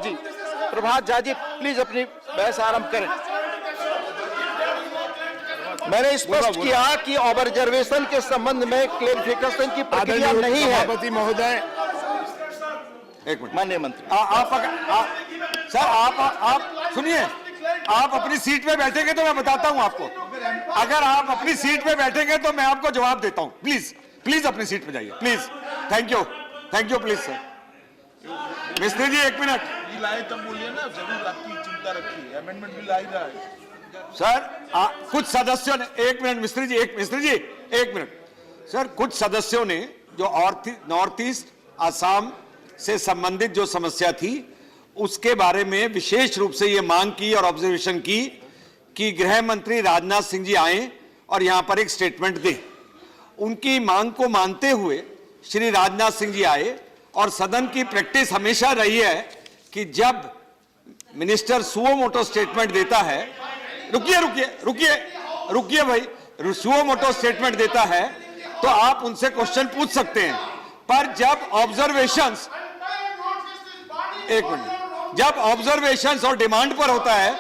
Prabhat Jha ji please अपनी बहस आरंभ करें। मैंने स्पष्ट किया कि ऑब्जर्वेशन के संबंध में क्लेरिफिकेशन की प्रक्रिया नहीं है। सभापति महोदय, एक मिनट माननीय मंत्री, सर आप सुनिए, आप अपनी सीट पे बैठेंगे तो मैं बताता हूं आपको। अगर आप अपनी सीट पे बैठेंगे तो मैं आपको जवाब देता हूं। प्लीज प्लीज अपनी सीट पे जाइए please. Thank you please sir. मिस्त्री जी एक मिनट लाए तब बोलिए ना, जरूर आपकी चिंता रखिए, अमेंडमेंट भी ला ही रहा है सर। कुछ सदस्यों ने, एक मिनट मिस्त्री जी एक मिनट सर, कुछ सदस्यों ने जो नॉर्थ ईस्ट आसाम से संबंधित जो समस्या थी उसके बारे में विशेष रूप से ये मांग की और ऑब्जर्वेशन की कि गृह मंत्री राजनाथ सिंह जी आए और यहां पर एक स्टेटमेंट दें। उनकी मांग को मानते हुए श्री राजनाथ सिंह जी आए और सदन की प्रैक्टिस हमेशा रही है कि जब मिनिस्टर सुओ मोटो स्टेटमेंट देता है, रुकिए भाई, सुओ मोटो स्टेटमेंट देता है तो आप उनसे क्वेश्चन पूछ सकते हैं, पर जब ऑब्जर्वेशंस, एक मिनट, जब ऑब्जर्वेशंस और डिमांड पर होता है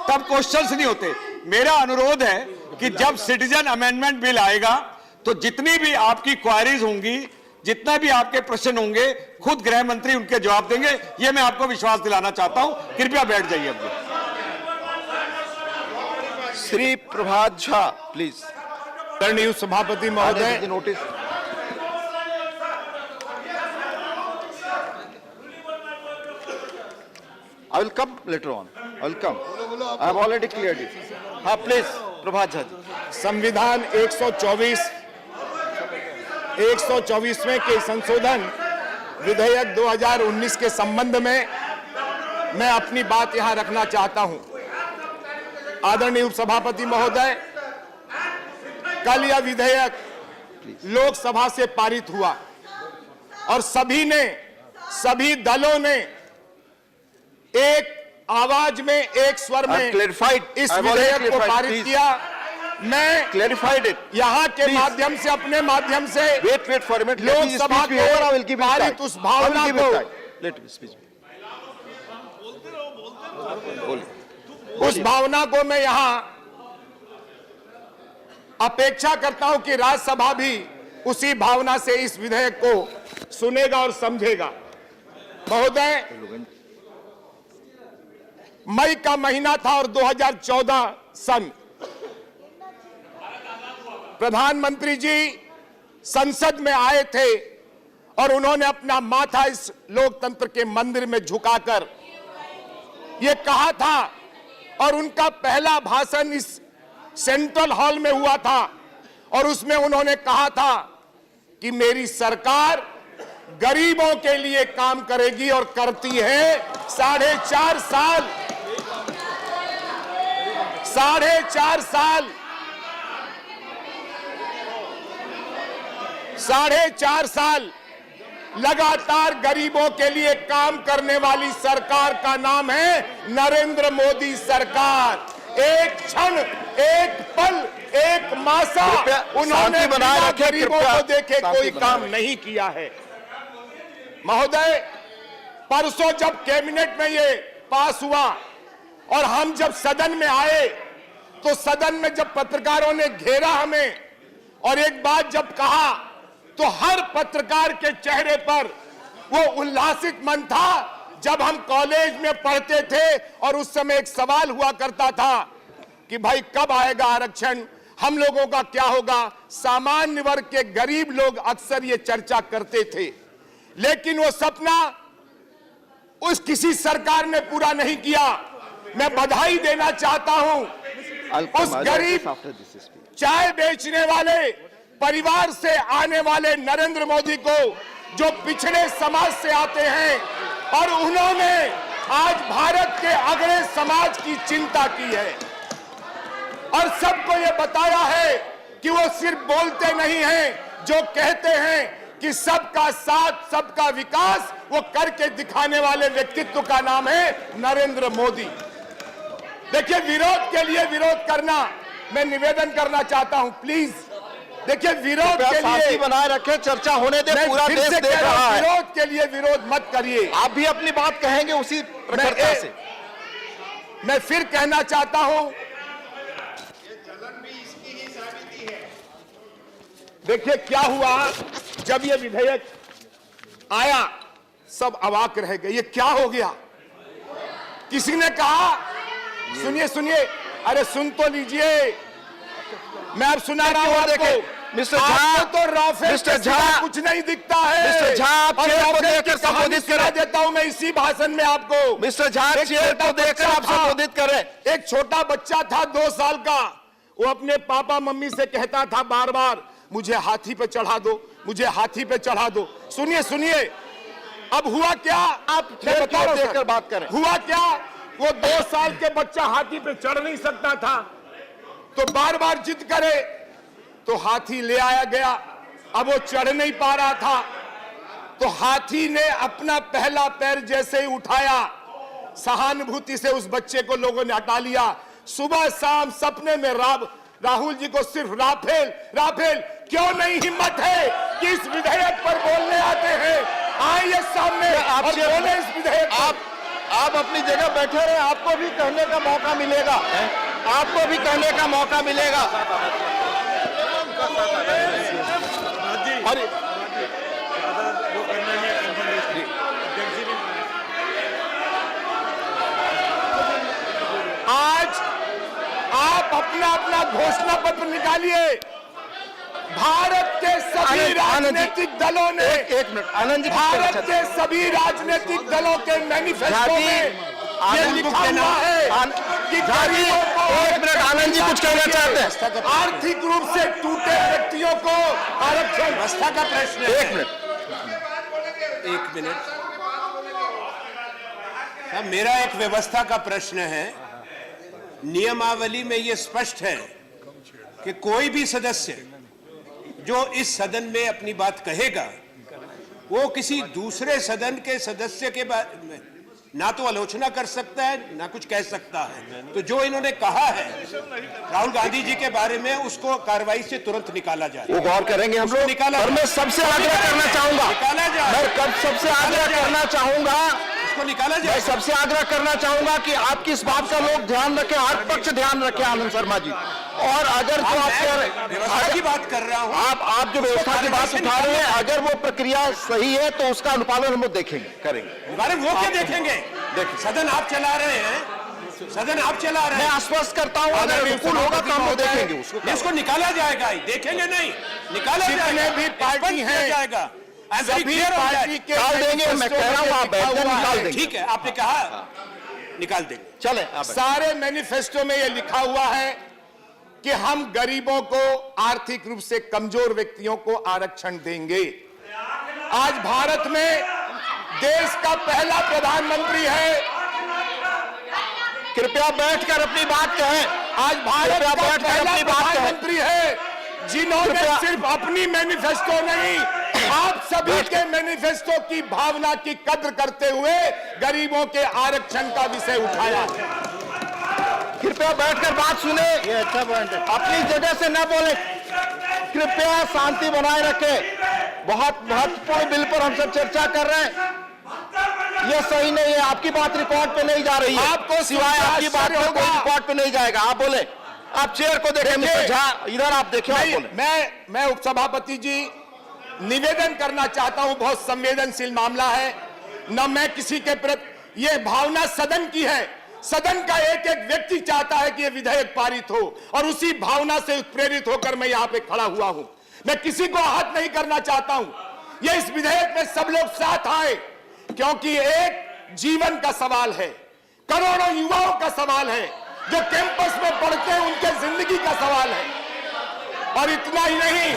तब क्वेश्चंस नहीं होते। मेरा अनुरोध है कि जब सिटीजन अमेंडमेंट बिल आएगा तो जितनी भी आपकी क्वारीज होंगी, जितना भी आपके प्रश्न होंगे, खुद गृह मंत्री उनके जवाब देंगे। यह मैं आपको विश्वास दिलाना चाहता हूं। कृपया बैठ जाइए अब। श्री प्रभात झा प्लीज। आदरणीय सभापति महोदय, notice. I will come later on. I will come. I have already cleared it. हाँ प्लीज प्रभात झा जी। संविधान 124वें के संशोधन विधेयक 2019 के संबंध में मैं अपनी बात यहां रखना चाहता हूं। आदरणीय उपसभापति महोदय, कल यह विधेयक लोकसभा से पारित हुआ और सभी दलों ने एक आवाज में, एक स्वर में इस विधेयक को पारित किया। मैं क्लेरिफाइड इट यहां के माध्यम से, अपने माध्यम से वेट फॉर मिनट, लोकसभा को पारित उस भावना को, उस भावना को मैं यहां अपेक्षा करता हूं कि राज्यसभा भी उसी भावना से इस विधेयक को सुनेगा और समझेगा। महोदय, मई का महीना था और 2014 सन, प्रधानमंत्री जी संसद में आए थे और उन्होंने अपना माथा इस लोकतंत्र के मंदिर में झुकाकर यह कहा था, और उनका पहला भाषण इस सेंट्रल हॉल में हुआ था और उसमें उन्होंने कहा था कि मेरी सरकार गरीबों के लिए काम करेगी और करती है। 4.5 साल लगातार गरीबों के लिए काम करने वाली सरकार का नाम है नरेंद्र मोदी सरकार। एक क्षण, एक पल, एक मासा उन्होंने बिना गरीबों को देखे कोई काम नहीं किया है। महोदय, परसों जब कैबिनेट में ये पास हुआ और हम जब सदन में आए तो सदन में जब पत्रकारों ने घेरा हमें और एक बात जब कहा तो हर पत्रकार के चेहरे पर वो उल्लासित मन था। जब हम कॉलेज में पढ़ते थे और उस समय एक सवाल हुआ करता था कि भाई कब आएगा आरक्षण, हम लोगों का क्या होगा, सामान्य वर्ग के गरीब लोग अक्सर ये चर्चा करते थे, लेकिन वो सपना उस किसी सरकार ने पूरा नहीं किया। मैं बधाई देना चाहता हूं उस गरीब चाय बेचने वाले परिवार से आने वाले नरेंद्र मोदी को, जो पिछड़े समाज से आते हैं और उन्होंने आज भारत के अगले समाज की चिंता की है और सबको ये बताया है कि वो सिर्फ बोलते नहीं हैं, जो कहते हैं कि सबका साथ सबका विकास, वो करके दिखाने वाले व्यक्तित्व का नाम है नरेंद्र मोदी। देखिए, विरोध के लिए विरोध करना, मैं निवेदन करना चाहता हूं, प्लीज देखिए विरोध के शांति लिए बनाए रखें, चर्चा होने दे, मैं पूरा फिर देश से देख कह रहा रहा हूं, है। विरोध के लिए विरोध मत करिए। आप भी अपनी बात कहेंगे उसी प्रखरता से। मैं फिर कहना चाहता हूं, देखिए क्या हुआ जब ये विधेयक आया, सब अवाक रह गए, ये क्या हो गया। किसी ने कहा, सुनिए सुनिए, अरे सुन तो लीजिए, मैं अब सुना रहा हूं आपको। मिस्टर झा, आपको तो राफेल मिस्टर के सिवा झा, कुछ नहीं दिखता है। मिस्टर झा, आप और चेयर को राफेल देकर की कहानी संबोधित सुना करें। देता हूं मैं इसी भाषण में आपको। मिस्टर झा, एक चेयर छोटा को देकर बच्चा आप था। संबोधित करें। एक छोटा बच्चा था 2 साल का, वो अपने पापा मम्मी से कहता था बार बार, मुझे हाथी पे चढ़ा दो, मुझे हाथी पे चढ़ा दो। सुनिए सुनिए, अब हुआ क्या, आप मैं चेयर बता की रहा ओर हूं देखकर सर। बात करें। हुआ क्या, वो 2 साल के बच्चा हाथी पे चढ़ नहीं सकता था, तो बार बार जिद करे तो हाथी ले आया गया। अब वो चढ़ नहीं पा रहा था, तो हाथी ने अपना पहला पैर जैसे ही उठाया, सहानुभूति से उस बच्चे को लोगों ने हटा लिया। सुबह शाम सपने में राहुल जी को सिर्फ राफेल राफेल, क्यों नहीं हिम्मत है कि इस विधेयक पर बोलने आते हैं, आइए सामने आप और बोले इस विधेयक पर। आप अपनी जगह बैठे रहे, आपको भी कहने का मौका मिलेगा, आपको भी कहने का मौका मिलेगा। अरे आज आप अपना अपना घोषणा पत्र निकालिए। भारत के सभी आनंद जी, राजनीतिक दलों ने, एक मिनट, आनंद जी, भारत के सभी राजनीतिक दलों के मैनिफेस्टो में ये लिखा हुआ है कि गरीबों को, एक मिनट, आनंद जी कुछ कहना चाहते हैं। आर्थिक रूप से टूटे व्यक्तियों को आरक्षण। व्यवस्था का प्रश्न है। एक मिनट, साहब, मेरा एक व्यवस्था का प्रश्न है। नियमावली में यह स्पष्ट है कि कोई भी सदस्य जो इस सदन में अपनी बात कहेगा, वो किसी दूसरे सदन के सदस्य के बारे में ना तो आलोचना कर सकता है, ना कुछ कह सकता है। तो जो इन्होंने कहा है राहुल गांधी जी के बारे में, उसको कार्रवाई से तुरंत निकाला जाए। वो गौर करेंगे हम लोग। निकाला और मैं सबसे आग्रह करना चाहूंगा, निकाला जाए। मैं कब सबसे आग्रह करना चाहूंगा, उसको निकाला मैं जाए। सबसे आग्रह करना चाहूंगा कि आपकी इस बात का लोग ध्यान रखें, हर पक्ष ध्यान रखें, आनंद शर्मा जी। और अगर जो आप व्यवस्था की बात कर रहा हूं, आप जो व्यवस्था की बात उठा रहे हैं, अगर वो प्रक्रिया सही है तो उसका अनुपालन हम लोग देखेंगे, करेंगे। अरे वो क्या देखेंगे? देखिए, सदन आप चला रहे हैं, सदन आप चला रहे मैं हैं। आश्वस्त करता हूं, अगर अनुकूल होगा तो हम लोग देखेंगे उसको। इसको निकाला जाएगा, देखेंगे नहीं, निकाला जितने जाएगा, भी पार्टी स्पष्ट किया हैं, जाएगा। सभी पार्टी के निकाल देंगे, मैं कह रहा हूं आप बैठ कर निकाल देंगे। ठीक है, आपने कहा निकाल देंगे। चले आप सारे मैनिफेस्टो में यह लिखा हुआ है कि हम गरीबों को, आर्थिक रूप से कमजोर व्यक्तियों को आरक्षण देंगे। आज भारत में देश का पहला प्रधानमंत्री है, कृपया बैठकर अपनी बात कहें। आज भारत का बैठकर पहला अपनी बात कहें। प्रधानमंत्री है जिन्होंने कृपया- सिर्फ अपनी मैनिफेस्टो नहीं, आप सभी के मैनिफेस्टो की भावना की कद्र करते हुए गरीबों के आरक्षण का विषय उठाया। कृपया बैठकर बात सुने, ये अच्छा पॉइंट है। अपनी जगह से न बोले, कृपया शांति बनाए रखें। बहुत महत्वपूर्ण बिल पर हम सब चर्चा कर रहे हैं, ये सही नहीं है। आपकी बात रिकॉर्ड पे नहीं जा रही है, आपको सिवाय आपकी बात आश्चर्य पर कोई होगा। रिकॉर्ड पे नहीं जाएगा। आप बोले, आप चेयर को देखें। मिस्टर झा, इधर आप देखें, आप नहीं, बोले। मैं उपसभापति जी निवेदन करना चाहता हूं, बहुत संवेदनशील मामला है न, मैं किसी के प्रति, यह भावना सदन की है। सदन का एक एक व्यक्ति चाहता है कि यह विधेयक पारित हो, और उसी भावना से प्रेरित होकर मैं यहां पे खड़ा हुआ हूं। मैं किसी को आहत नहीं करना चाहता हूं। यह इस विधेयक में सब लोग साथ आए, क्योंकि एक जीवन का सवाल है, करोड़ों युवाओं का सवाल है, जो कैंपस में पढ़ते हैं उनके जिंदगी का सवाल है। और इतना ही नहीं,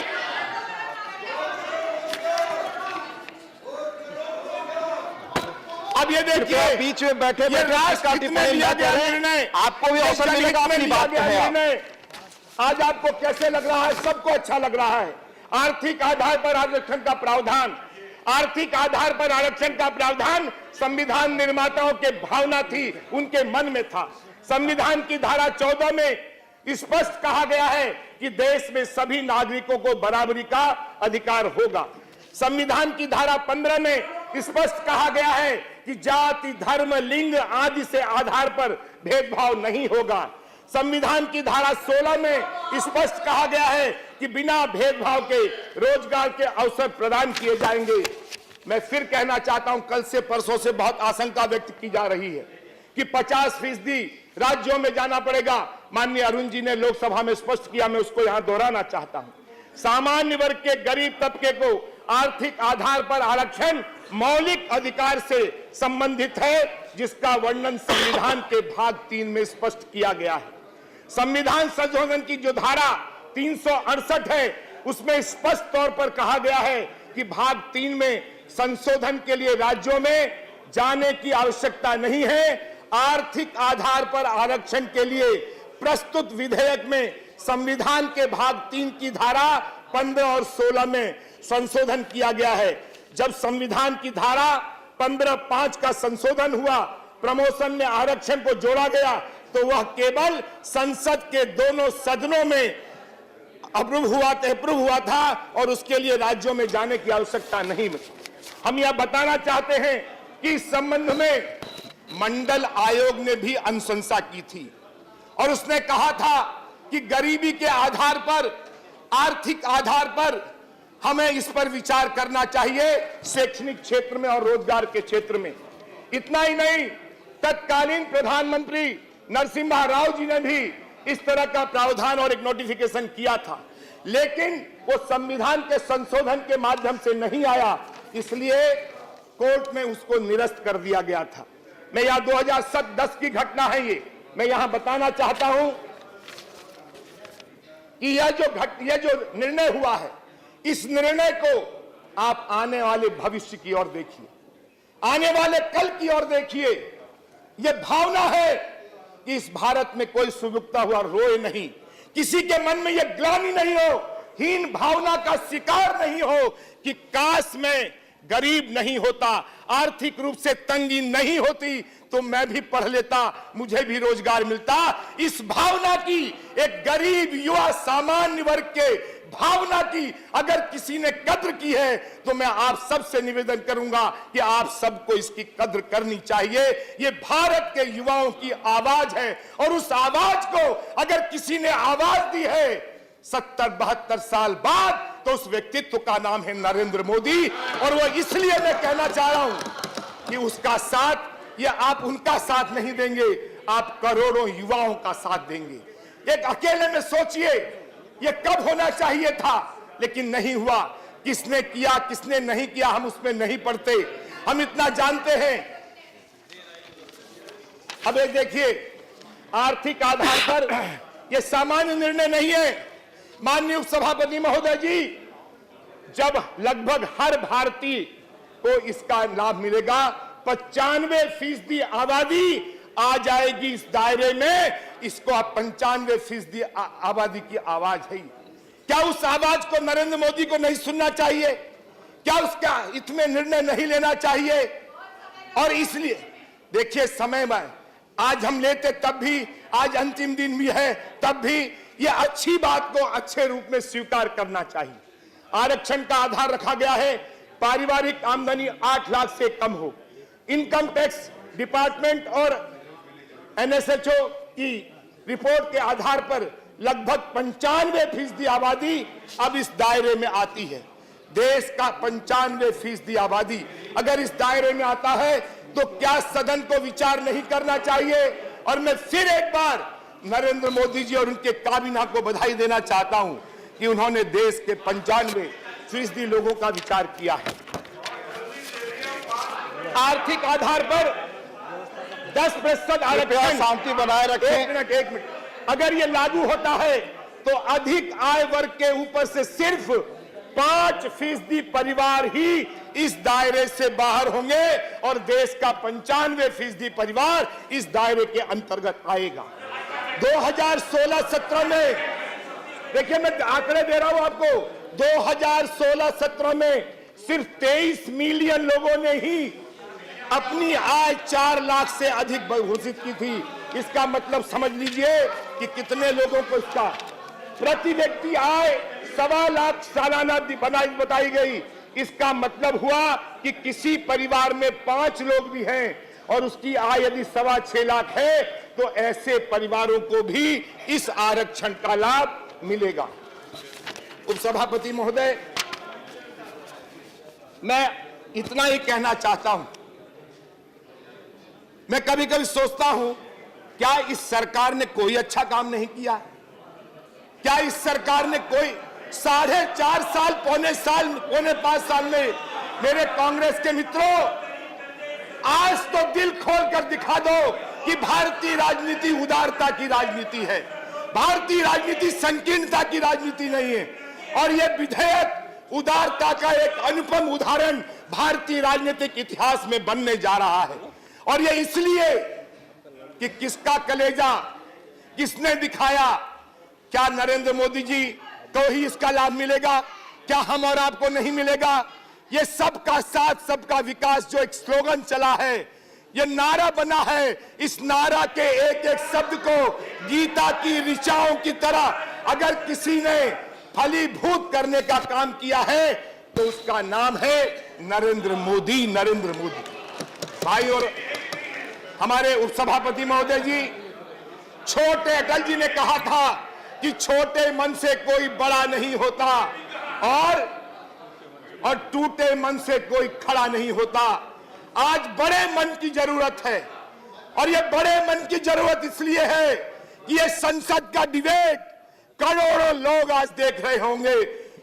अब ये देखिए, बीच में बैठे ये बैठे राष्ट्र इसका हित में टिप्पणी लिया न गया करें। निर्णय, आपको भी अवसर जनहित मिलेगा में अपनी लिया बात गया कहें आप। निर्णय। आज आपको कैसे लग रहा है? सबको अच्छा लग रहा है। आर्थिक आधार पर आरक्षण का प्रावधान, आर्थिक आधार पर आरक्षण का प्रावधान संविधान निर्माताओं के भावना थी, उनके मन में था। संविधान की धारा 14 में स्पष्ट कहा गया है कि देश में सभी नागरिकों को बराबरी का अधिकार होगा। संविधान की धारा 15 में स्पष्ट कहा गया है कि जाति, धर्म, लिंग आदि से आधार पर भेदभाव नहीं होगा। संविधान की धारा 16 में स्पष्ट कहा गया है कि बिना भेदभाव के रोजगार के अवसर प्रदान किए जाएंगे। मैं फिर कहना चाहता हूं, कल से परसों से बहुत आशंका व्यक्त की जा रही है कि 50% राज्यों में जाना पड़ेगा। माननीय अरुण जी ने लोकसभा में स्पष्ट किया, मैं उसको यहां दोहराना चाहता हूं। सामान्य वर्ग के गरीब तबके को आर्थिक आधार पर आरक्षण मौलिक अधिकार से संबंधित है, जिसका वर्णन संविधान के भाग 3 में स्पष्ट किया गया है। संविधान संशोधन की जो धारा 368 है, उसमें स्पष्ट तौर पर कहा गया है कि भाग 3 में संशोधन के लिए राज्यों में जाने की आवश्यकता नहीं है। आर्थिक आधार पर आरक्षण के लिए प्रस्तुत विधेयक में संविधान के भाग 3 की धारा 15 और 16 में संशोधन किया गया है। जब संविधान की धारा 15(5) का संशोधन हुआ, प्रमोशन में आरक्षण को जोड़ा गया, तो वह केवल संसद के दोनों सदनों में अप्रूव हुआ था और उसके लिए राज्यों में जाने की आवश्यकता नहीं। हम यह बताना चाहते हैं कि इस संबंध में मंडल आयोग ने भी अनुशंसा की थी और उसने कहा था कि गरीबी के आधार पर, आर्थिक आधार पर हमें इस पर विचार करना चाहिए, शैक्षणिक क्षेत्र में और रोजगार के क्षेत्र में। इतना ही नहीं, तत्कालीन प्रधानमंत्री नरसिम्हा राव जी ने भी इस तरह का प्रावधान और एक नोटिफिकेशन किया था, लेकिन वो संविधान के संशोधन के माध्यम से नहीं आया, इसलिए कोर्ट में उसको निरस्त कर दिया गया था। मैं यह 2010 की घटना है, ये मैं यहां बताना चाहता हूं कि यह जो निर्णय हुआ है, इस निर्णय को आप आने वाले भविष्य की ओर देखिए, आने वाले कल की ओर देखिए। यह भावना है कि इस भारत में कोई सुगुप्ता हुआ रोए नहीं, किसी के मन में यह ग्लानि नहीं हो, हीन भावना का शिकार नहीं हो कि काश मैं गरीब नहीं होता, आर्थिक रूप से तंगी नहीं होती, तो मैं भी पढ़ लेता, मुझे भी रोजगार मिलता। इस भावना की, एक गरीब युवा सामान्य वर्ग के भावना की अगर किसी ने कद्र की है, तो मैं आप सबसे निवेदन करूंगा कि आप सबको इसकी कद्र करनी चाहिए। ये भारत के युवाओं की आवाज है और उस आवाज को अगर किसी ने आवाज दी है 70-72 साल बाद, तो उस व्यक्तित्व का नाम है नरेंद्र मोदी। और वो इसलिए मैं कहना चाह रहा हूं कि उसका साथ, ये आप उनका साथ नहीं देंगे, आप करोड़ों युवाओं का साथ देंगे। एक अकेले में सोचिए, ये कब होना चाहिए था, लेकिन नहीं हुआ। किसने किया, किसने नहीं किया, हम उसमें नहीं पड़ते, हम इतना जानते हैं। अब एक देखिए, आर्थिक आधार पर यह सामान्य निर्णय नहीं है। माननीय उपसभापति महोदय जी, जब लगभग हर भारतीय को इसका लाभ मिलेगा, 95% आबादी आ जाएगी इस दायरे में, इसको आप 95% आबादी की आवाज है। क्या उस आवाज को नरेंद्र मोदी को नहीं सुनना चाहिए? क्या उसका हित में निर्णय नहीं लेना चाहिए? और इसलिए देखिए, समय में आज हम लेते तब भी, आज अंतिम दिन भी है तब भी, यह अच्छी बात को अच्छे रूप में स्वीकार करना चाहिए। आरक्षण का आधार रखा गया है, पारिवारिक आमदनी 8 लाख से कम हो। इनकम टैक्स डिपार्टमेंट और एनएसएचओ की रिपोर्ट के आधार पर लगभग 95% आबादी अब इस दायरे में आती है। देश का 95% आबादी अगर इस दायरे में आता है, तो क्या सदन को विचार नहीं करना चाहिए? और मैं फिर एक बार नरेंद्र मोदी जी और उनके काबीना को बधाई देना चाहता हूं कि उन्होंने देश के 95% लोगों का विचार किया है। आर्थिक आधार पर 10% आरक्षण, शांति बनाए रखें। एक मिनट, अगर ये लागू होता है तो अधिक आय वर्ग के ऊपर से सिर्फ 5% परिवार ही इस दायरे से बाहर होंगे और देश का 95% परिवार इस दायरे के अंतर्गत आएगा। 2016-17 में, देखिए मैं आंकड़े दे रहा हूं आपको, 2016-17 में सिर्फ 23 मिलियन लोगों ने ही अपनी आय 4 लाख से अधिक घोषित की थी। इसका मतलब समझ लीजिए कि कितने लोगों को इसका प्रति व्यक्ति आय 1.25 लाख सालाना बताई गई। इसका मतलब हुआ कि किसी परिवार में 5 लोग भी हैं और उसकी आय यदि 6.25 लाख है तो ऐसे परिवारों को भी इस आरक्षण का लाभ मिलेगा। उपसभापति महोदय, मैं इतना ही कहना चाहता हूं। मैं कभी कभी सोचता हूं, क्या इस सरकार ने कोई अच्छा काम नहीं किया? क्या इस सरकार ने कोई 4.5 साल, पौने 5 साल में मेरे कांग्रेस के मित्रों, आज तो दिल खोलकर दिखा दो कि भारतीय राजनीति उदारता की राजनीति है, भारतीय राजनीति संकीर्णता की राजनीति नहीं है। और यह विधेयक उदारता का एक अनुपम उदाहरण भारतीय राजनीतिक इतिहास में बनने जा रहा है। और यह इसलिए कि किसका कलेजा किसने दिखाया? क्या नरेंद्र मोदी जी को ही इसका लाभ मिलेगा? क्या हम और आपको नहीं मिलेगा? ये सबका साथ सबका विकास जो एक स्लोगन चला है, ये नारा बना है, इस नारा के एक एक शब्द को गीता की ऋचाओं की तरह अगर किसी ने फलीभूत करने का काम किया है तो उसका नाम है नरेंद्र मोदी। नरेंद्र मोदी भाई। और हमारे उपसभापति महोदय जी, छोटे अटल जी ने कहा था कि छोटे मन से कोई बड़ा नहीं होता और टूटे मन से कोई खड़ा नहीं होता। आज बड़े मन की जरूरत है और ये बड़े मन की जरूरत इसलिए है कि ये संसद का डिबेट करोड़ों लोग आज देख रहे होंगे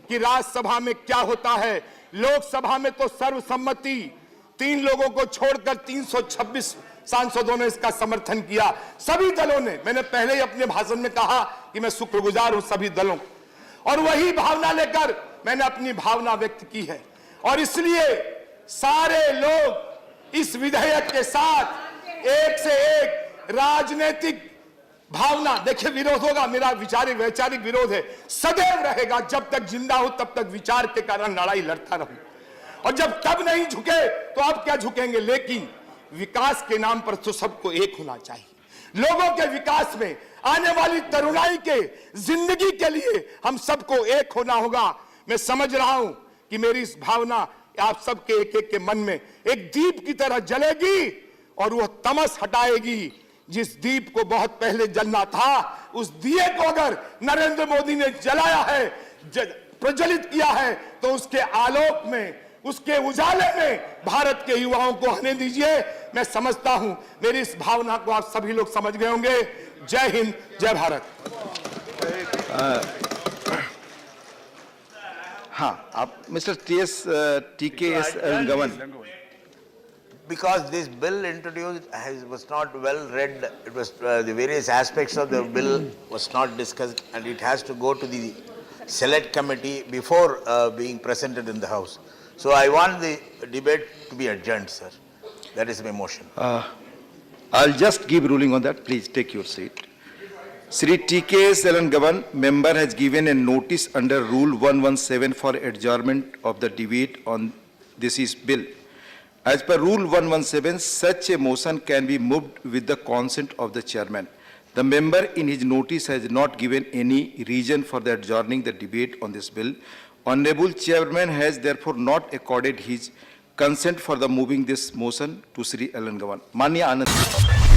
कि राज्यसभा में क्या होता है। लोकसभा में तो सर्वसम्मति 3 लोगों को छोड़कर 326 सांसदों ने इसका समर्थन किया, सभी दलों ने। मैंने पहले ही अपने भाषण में कहा कि मैं शुक्रगुजार हूं सभी दलों, और वही भावना लेकर मैंने अपनी भावना व्यक्त की है। और इसलिए सारे लोग इस विधेयक के साथ एक से एक राजनीतिक भावना, देखिए विरोध होगा, मेरा वैचारिक विरोध है, सदैव रहेगा। जब तक जिंदा हूं तब तक विचार के कारण लड़ाई लड़ता रहूं, और जब तब नहीं झुके तो अब क्या झुकेंगे। लेकिन विकास के नाम पर तो सबको एक होना चाहिए। लोगों के विकास में, आने वाली तरुणाई के जिंदगी के लिए हम सबको एक होना होगा। मैं समझ रहा हूं कि मेरी इस भावना आप सबके एक एक के मन में एक दीप की तरह जलेगी और वह तमस हटाएगी। जिस दीप को बहुत पहले जलना था, उस दिए को अगर नरेंद्र मोदी ने जलाया है, प्रज्वलित किया है, तो उसके आलोक में, उसके उजाले में भारत के युवाओं को आने दीजिए। मैं समझता हूं मेरी इस भावना को आप सभी लोग समझ गए होंगे। जय हिंद, जय भारत। हाँ, आप mister TKS Elangovan. Because this bill introduced was not well read, it was the various aspects of the bill was not discussed, and it has to go to the select committee before being presented in the House. So I want the debate to be adjourned, sir. That is my motion. I'll just give ruling on that. Please take your seat. Shri TKS Elangovan, member, has given a notice under Rule 117 for adjournment of the debate on this bill. As per Rule 117, such a motion can be moved with the consent of the chairman. The member in his notice has not given any reason for the adjourning the debate on this bill. Honorable Chairman has therefore not accorded his consent for the moving this motion to Shri Elangovan. Manya Anand.